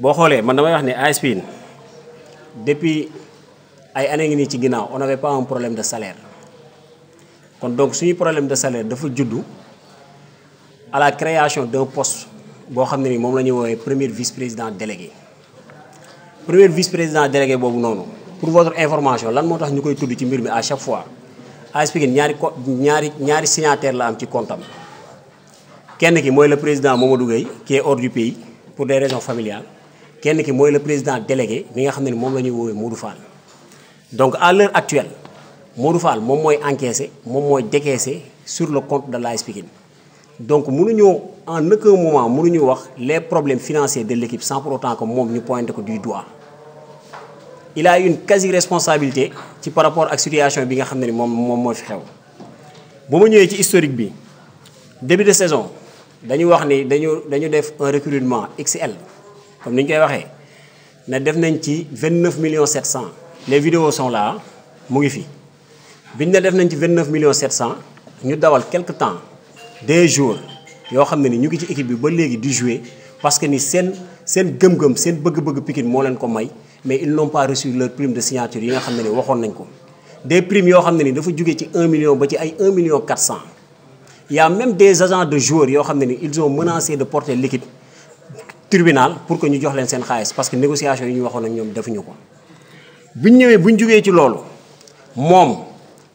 boo xoolee man damay wax ne AS Pikine depuis ay années ngi nii ci ginnaaw on n'avait pas un problème de salaire kon donc suñu problème de salaire dafa juddu à la création d'un poste boo xam ne ni moom la ñuy woowee premier vice-président délégué. premier vice-président délégué boobu noonu pour votre information lan moo tax ñu koy tudd ci mbir mi à chaque fois AS Pikine ñaari signataire la am ci compte am kenn ki mooy le président Mamadou Gueye qui est hors du pays pour des raisons familiales kenn ki mooy le président délégué mi nga xam ne ni moom la ñuy woowee Modou Fall. donc à l'heure actuelle Modou Fall moom mooy encaissé moom mooy décaissé sur le compte de l'AS Pikine donc mënuñoo en aucun moment mënuñu wax les problèmes financiers de l'équipe sans pour autant que moom ñu pointe ko du doigt. il a une quasi responsabilité ci par rapport ak situation bi nga xam ne ni moom moo fi xew bu ma ñëwee ci historique bi début de saison dañu wax ni dañu def un recrutement XL comme ni ñu koy waxee ne def nañ ci 29 millions 700 les vidéos sont là mu ngi fi biñ ne def nañ ci 29 millions 700 ñu dawal quelque temps des jours yoo xam ne ni ñu ngi ci équipe bi ba léegi di jouer parce que ni seen gëm-gëm seen bëgg-bëgg Pikine moo leen ko may mais ils n'ont pas reçu leur prime de signature yi nga xam ne ni waxoon nañ ko des primes yoo xam ne ni dafa jóge ci 1 million ba ci ay 1 million 400 il y a même des agents de joueurs yoo xam ne ni ils ont menacé de porter l'équipe tribunal pour que ñu jox leen seen xaalis parce que négociation yi ñu waxoon ak ñoom defuñu ko buñ ñëwee buñ jógee ci loolu moom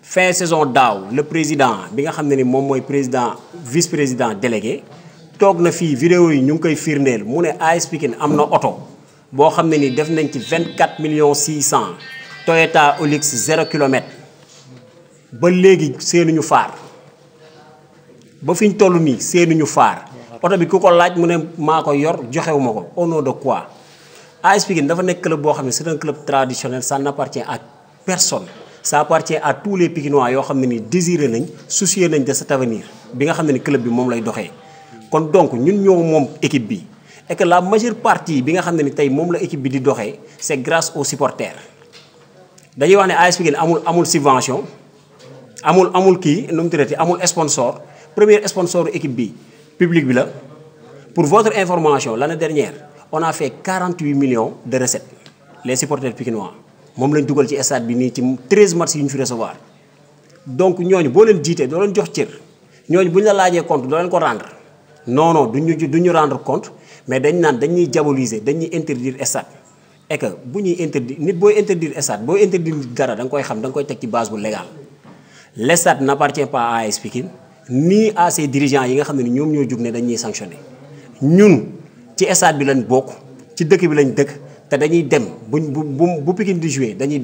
fin saison daaw le président bi nga xam ne ni moom mooy président vice-président délégué toog na fii vidéo yi ñu ngi koy firndeel mu ne AS Pikine am na oto boo xam ne ni def nañ ci 24 millions 600 Toyota Hilux 0 kilomètre ba léegi seenuñu faar ba fi ñu toll nii seenuñu faar oto bi ku ko laaj mu ne maa ko yor joxewuma ko au nom de quoi AS Pikine dafa nekk club boo xam ne c'est un club traditionnel ça n'appartient à personne ça appartient à tous les Pikinois yoo xam ne ni désiré nañ soucier nañ de cet avenir bi nga xam ne ni club bi moom lay doxee kon donc ñun ñoo moom équipe bi et que la majeure partie bi nga xam ne ni tey moom la équipe bi di doxee c'est grâce aux supporters dañuy wax ne AS Pikine amul subvention amul kii nu mu tuddati amul sponsor premier sponsor équipe bi public bi la pour votre information l'année dernière on a fait 48 millions de recettes les supporters pikinois moom lañ dugal ci stade bi nii ci 13 matchs yi ñu fi recevoir donc ñooñu boo leen jiitee doo leen jox cër ñooñu bu ñu la laajee compte doo leen ko rendre non duñu rendre compte mais dañ naan dañuy diaboliser dañuy interdire stade et que bu ñuy interdire nit booy interdire stade booy interdire dara da nga koy xam da nga koy teg ci base bu légal le stade n'appartient pas à AS Pikine ni à ses dirigeants yi nga xam ne ni ñoom ñoo jug ne dañuy sanctionner ñun ci stade bi lañ bokk ci dëkk bi lañ dëkk te dañuy dem bu Pikine di jouer dañuy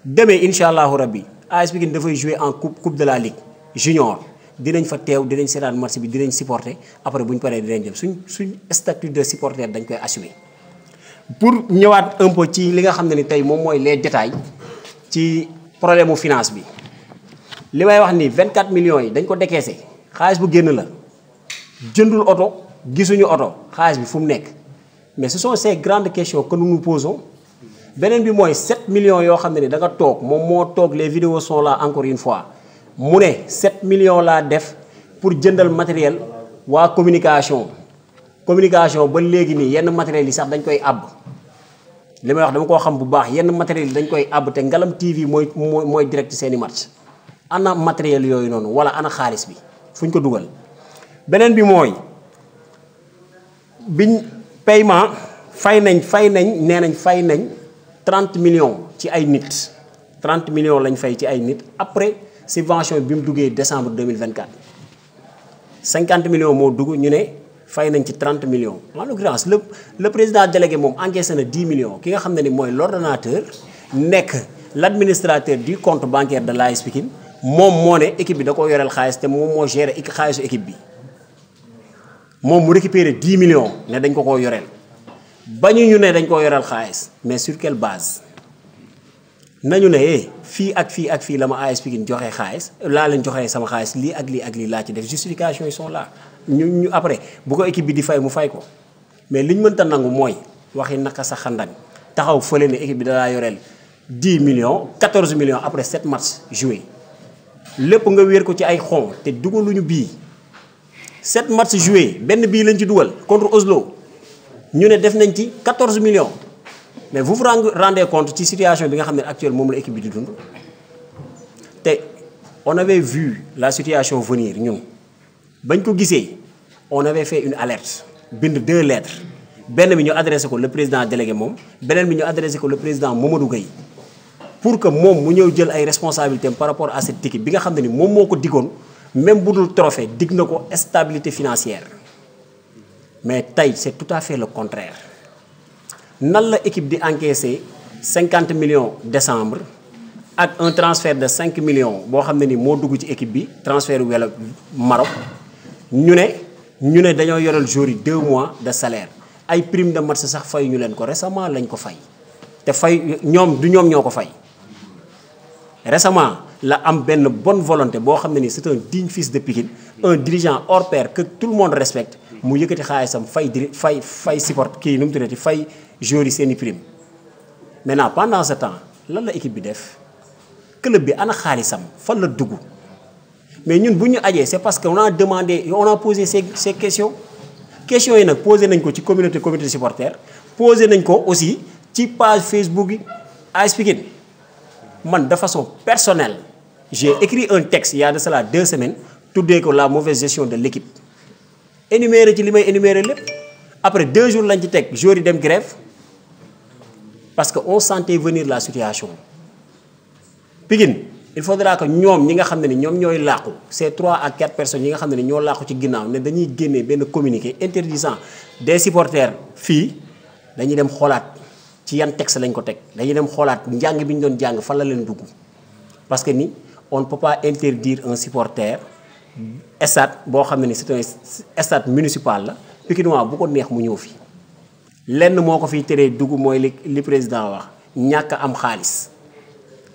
demee incha allahu rabbi AS Pikine dafay jouer en coupe de la ligue junior dinañ fa teew dinañ seetaan match bi dinañ supporter après bu ñu paree dinañ dem suñ statut de supporter dañ koy assumer. pour ñëwaat un peu ci li nga xam ne ni tey moom mooy les détails ci problème mu finance bi li may wax ni 24 millions yi dañ ko décaissé xaalis bu génn la jëndul oto gisuñu oto xaalis bi fu mu nekk mais ce sont ces grandes questions que nous nous posons. beneen bi mooy 7 millions yoo xam ne ni da nga toog moom moo toog les vidéos sont là encore une fois mu ne 7 millions laa def pour jëndal matériel waa communication ba léegi nii yenn matériels yi sax dañ koy àbb li may wax dama koo xam bu baax yenn matériels yi dañ koy àbb te Ngalam TV mooy direct seeni match ana matériel yooyu noonu wala ana xaalis bi fu ñu ko dugal. beneen bi mooy biñ paiement fay nañ nee nañ fay nañ 30 millions ci ay nit 30 millions lañ fay ci ay nit après subvention bi mu duggee décembre 2024 50 millions moo dugg ñu ne fay nañ ci 30 millions en l'occurrence le président délégué moom encaissé na 10 millions ki nga xam ne ni mooy l'ordonnateur nekk l'administrateur du compte bancaire de l'AS Pikine moom moo ne équipe bi da ko yoreel xaalis te moom moo géré xaalisu équipe bi moom mu récupéré 10 millions ne dañ ko yoreel bañu ñu ne dañ ko yoreel xaalis mais sur quelle base nañu ne fii ak fii la ma AS Pikine joxee xaalis laa leen joxee sama xaalis lii ak lii laa ci def justification yi sont là ñu après bu ko équipe bi di fay mu fay ko mais li ñu mënta nangu mooy waxi naka sa xandan taxaw fële ne équipe bi dalaa yoreel 10 millions 14 millions après 7 matchs joués lépp nga wéer ko ci ay xon te dugaluñu bii 7 matchs joués benn bii lañ ci dugal contre Oslo ñu ne def nañ ci 14 millions mais vous vous rendez compte ci situation bi nga xam ne actuellement moom la équipe bi di dund te on avait vu la situation venir ñun bañ ko gisee on avait fait une alerte bind 2 lettres benn bi ñu adressé ko le président délégué moom beneen bi ñu adressé ko le président Mamadou Gueye pour que moom mu ñëw jël ay responsabilités par rapport à cette équipe bi nga xam ne ni moom moo ko diggoon même bu dul trophée digg na ko stabilité financière mais tey c'est tout à fait le contraire nan la équipe di encaisser 50 millions décembre ak un transfert de 5 millions boo xam ne ni moo dugg ci équipe bi transfert wala Maroc ñu ne dañoo yoral joueurs yi 2 mois de salaire ay prime de match sax fay ñu leen ko récemment lañ ko fay te fay ñoom du ñoom ñoo ko fay récemment la am benn bonne volonté boo xam ne ni c'est un digne fils de Pikine un dirigeant hors pair que tout le monde respecte mu yëkkati xaalisam fay support kii nu mu tuddati fay joueurs yi seen i prime maintenant pendant ce temps lan la équipe bi def club bi ana xaalisam fan la dugg mais ñun bu ñu ajee c'est parce que on a demandé on a posé ces questions yi nag posé nañ ko ci comité supporter posé nañ ko aussi ci page Facebook yi AS Pikine man de façon personnelle j'ai écrit un texte il y a de cela 2 semaines tuddee ko la mauvaise gestion de l'équipe énuméré ci li may énuméré lépp après 2 jours lañ ci teg joueurs yi dem grève parce que on sentait venir la situation Pikine il faudra que ñoom ñi nga xam ne ni ñoom ñooy làqu ces 3 à 4 personnes yi nga xam ne ni ñoo làqu ci ginnaaw ne dañuy génnee benn communiqué interdisant des supporters fii dañuy dem xoolaat ci yan texte lañ ko teg dañuy dem xoolaat njàng bi ñu doon jàng fan la leen dugg parce que ni on ne peut pas interdire un supporter stade boo xam ne ni c'est un stade municipal la Pikinois bu ko neex mu ñëw fi lenn moo ko fiy teree dugg mooy li président wax ñàkk am xaalis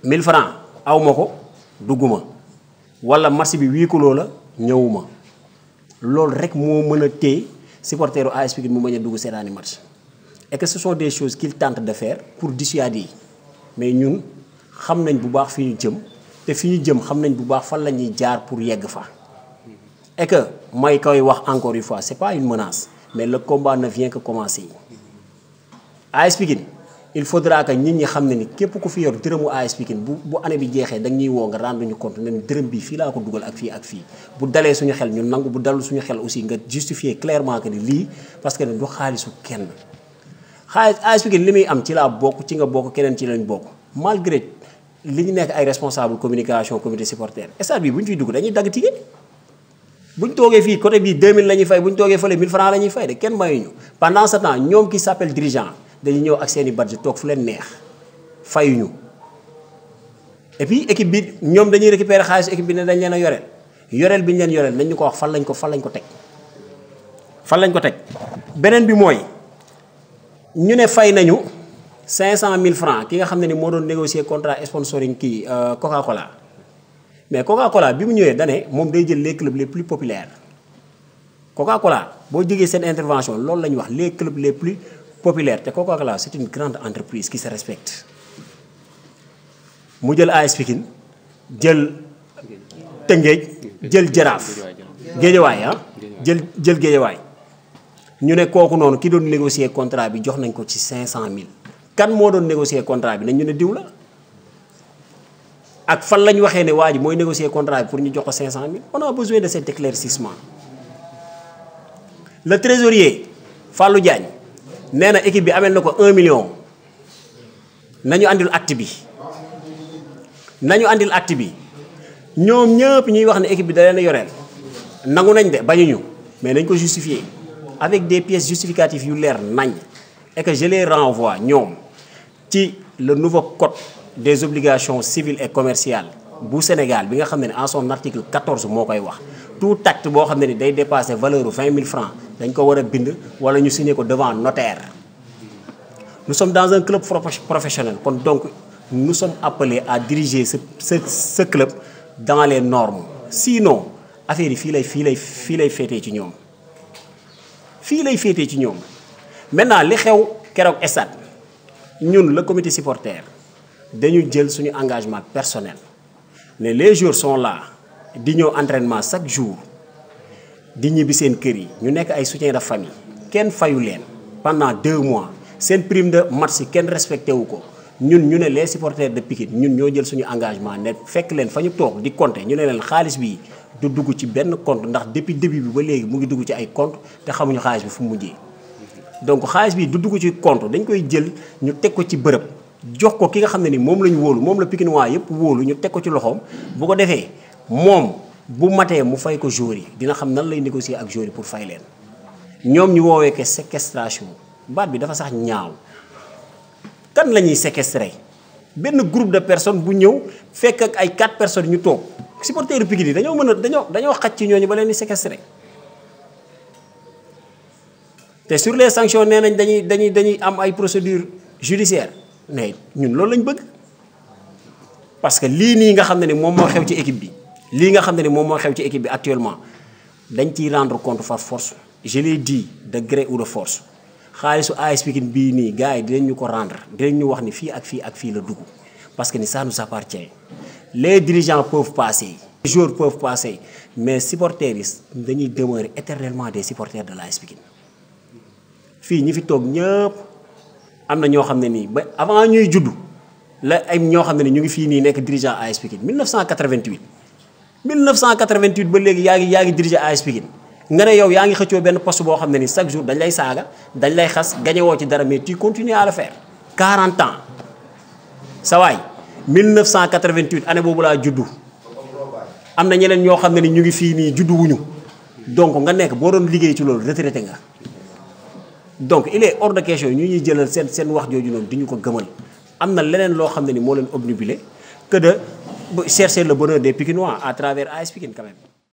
1000 francs aw ma ko dugguma wala match bi huis clos la ñëwuma loolu rek moo mën a téye supporteru AS Pikine mu bañ a dugg seetaani match et que ce sont des choses qu'il tente de faire pour dissuader mais ñun xam nañ bu baax fi ñu jëm te fi ñu jëm xam nañ bu baax fan la ñuy jaar pour yegg fa et que may koy wax encore une fois c'est pas une menace mais le combat ne vient que commencer AS Pikine il faudra que nit ñi xam ne ni képp ku fi yor dërëmu AS Pikine bu année bi jeexee da ñuy woo nga rendre ñu compte ne dërëm bi fii laa ko dugal ak fii bu dalee suñu xel ñu nangu bu dalul suñu xel aussi nga justifier clairement que ni lii parce que ne du xaalisu kenn xaalis AS Pikine li muy am ci laa bokk ci nga bokk keneen ci lañ bokk malgré li ñu nekk ay responsable communication comité supporter stade bi bu ñu fiy dugg dañuy dagg ticket bu ñu toogee fii côté bii 2000 la ñuy fay bu ñu toogee fële 1000 francs la ñuy fay de kenn mayuñu pendant ce temps ñoom qui s'appelle dirigeant dañuy ñëw ak seeni budget toog fu leen neex fayuñu et puis équipe bi ñoom dañuy récupérer xaalis équipe bi ne dañ leen a yoreel bi ñu leen yoreel nañ ñu ko wax fan lañ ko teg beneen bi mooy ñu ne fay nañu 500 000 francs ki nga xam ne ni moo doon négocier contrat sponsoring kii Coca-Cola mais Coca-Cola bi mu ñëwee dane moom day jël les clubs les plus populaires Coca-Cola boo jógee seen intervention loolu la ñu wax les clubs les plus populaires te Coca-Cola c'est une grande entreprise qui se respecte mu jël AS Pikine jël Tëngéej jël Jaraaf Géejawaay jël Géejawaay ñu ne kooku noonu ki doon négocier contrat bi jox nañ ko ci 500000 kan moo doon négocier contrat bi nañ ñu ne diw la ak fan lañ waxee ne waa ji mooy négocier contrat bi pour ñu jox ko 500000 on a besoin de cet éclaircissement le trésorier Fallou Diagne nee na équipe bi amel na ko 1 million nañu andil acte bi ñoom ñëpp ñuy wax ne équipe bi da leen a yoreel nangu nañ de bañuñu mais nañ ko justifier avec des pièces justificatives yu leer nañ et que je les renvoie ñoom ci le nouveau code des obligations civiles et commerciales bu Sénégal bi nga xam ne en son article 14 moo koy wax tout acte boo xam ne ni day dépasser valeur u 20 000 francs dañ ko war a bind wala ñu signer ko devant notaire. Nous sommes dans un club professionnel kon donc nous sommes appelés à diriger ce club dans les normes sinon affaire yi fii lay féetee ci ñoom maintenant li xew keroog stade ñun le comité supporter dañu jël suñu engagement personnel ne les joueurs sont là di ñëw entraînement chaque jour di ñibbi seen kër yi ñu nekk ay soutien de famille kenn fayu leen pendant 2 mois seen prime de match kenn respecté wu ko ñun ñu ne les supporters de Pikine ñun ñoo jël suñu engagement ne fekk leen fa ñu toog di compter ñu ne leen xaalis bi du dugg ci benn compte ndax depuis début bi ba léegi mu ngi dugg ci ay compte te xamuñu xaalis bi fu mu mujjee donc xaalis bi du dugg ci compte dañ koy jël ñu teg ko ci bërëb jox ko ki nga xam ne ni moom la ñu wóolu moom la Pikinois yëpp wóolu ñu teg ko ci loxoom bu ko defee moom bu matee mu fay ko joueurs yi dina xam nan lay négocier ak joueurs yi pour fay leen ñoom ñu woowee ko séquestration baat bi dafa sax ñaaw kan la ñuy séquestrer benn groupe de personnes bu ñëw fekk ak ay 4 personnes ñu toog supporters Pikine yi dañoo mën a dañoo xaj ci ñooñu ba leen di séquestrer te sur les sanctions nee nañ dañuy am ay procédures judiciaires mais ñun loolu lañ bëgg parce que lii nii nga xam ne ni moom moo xew ci équipe bi lii nga xam ne ni moom moo xew ci équipe bi actuellement dañ ciy rendre compte par force je l'ai dit de gré ou de force xaalisu AS Pikine bii nii gars yi dinañ ñu ko rendre dinañ ñu wax ni fii ak fii ak fii la dugg parce que ni ça nous appartient les dirigeants peuvent passer les joueurs peuvent passer mais supporters yi dañuy demeurer éternellement des supporters de l'AS Pikine fii ñi fi toog ñëpp am na ñoo xam ne nii ba avant ñuy juddu la ay ñoo xam ne ni ñu ngi fii nii nekk dirigeant AS Pikine 1988 ba léegi yaa ngi diriger AS Pikine nga ne yow yaa ngi xëccoo benn poste boo xam ne ni chaque jour dañ lay saaga dañ lay xas gañewoo ci dara mais tu continues à le faire 40 ans sa waay 1988 année boobu laa juddu am na ñeneen ñoo xam ne ni ñu ngi fii nii juddu wuñu donc nga nekk boo doon liggéey ci loolu retraité nga donc il est hors de question ñu ñuy jëlal seen wax jooju noonu di ñu ko gëmal am na leneen loo xam ne ni moo leen obnubilé que de chercher le bonheur des Pikinois à travers AS Pikine quand même